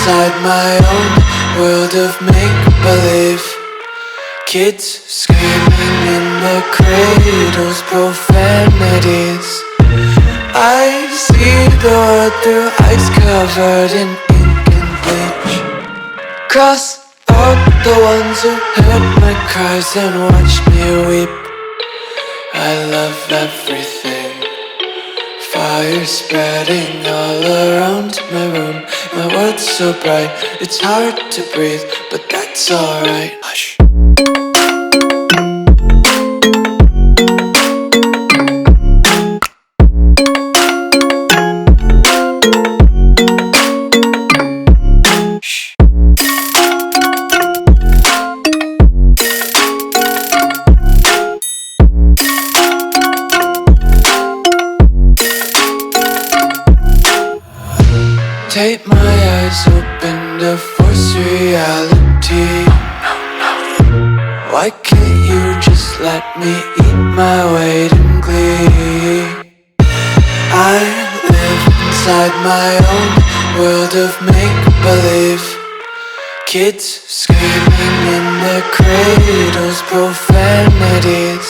inside my own world of make-believe. Kids screaming in the cradles, profanities. I see the world through eyes covered in ink and bleach. Cross out the ones who heard my cries and watched me weep. I love everything. Fire spreading all around my room. My world's so bright, it's hard to breathe, but that's alright. Hush. Tape my eyes open to force reality. Why can't you just let me eat my weight in glee? I live inside my own world of make-believe. Kids screaming in their cradles, profanities.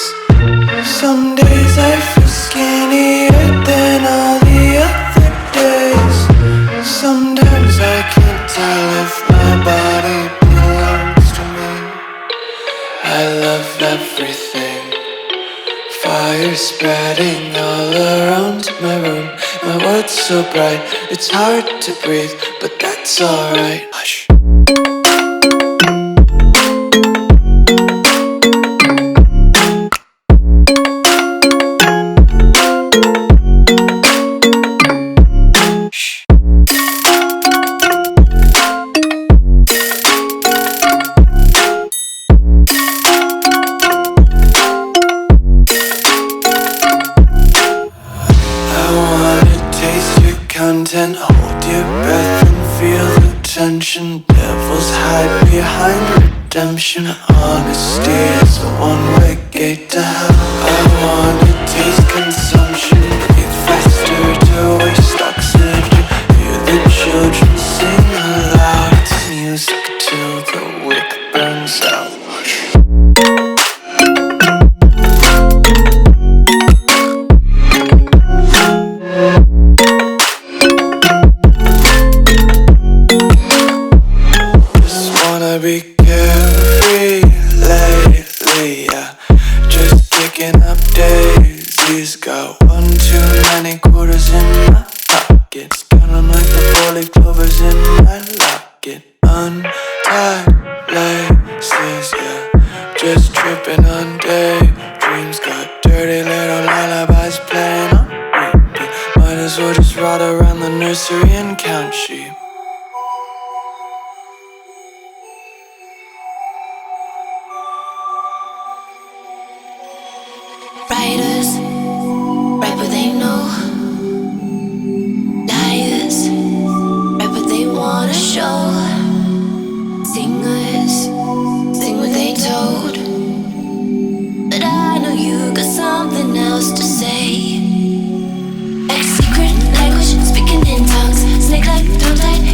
Some days I feel skinnier than all the other days. Sometimes I can't tell if my body belongs to me. I love everything. Fire spreading all around my room. My world's so bright, it's hard to breathe, but that's alright. Hush. Content, hold your breath and feel the tension. Devils hide behind redemption. Honesty is a one-way gate to hell. I wanna taste consumption. Breathe faster to waste oxygen. Hear the children sing aloud. It's music till the wick burns out. Be carefree lately, yeah. Just kicking up daisies. Got one too many quarters in my pockets. Counting like the 4-leaf clovers in my locket. Untied laces, yeah. Just tripping on daydreams. Got dirty little lullabies playing on repeat. Might as well just ride around the nursery and count sheep. Writers write what they know. Liars write what they wanna show. Singers sing what they told. But I know you got something else to say. Like secret language, speaking in tongues. Snake like tongue tied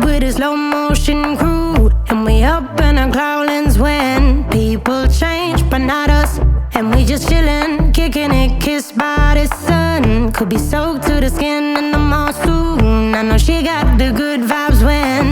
with a slow motion crew, and we up in our growlings when people change, but not us. And we just chillin', kicking it, kissed by the sun. Could be soaked to the skin in the mall soon. I know she got the good vibes when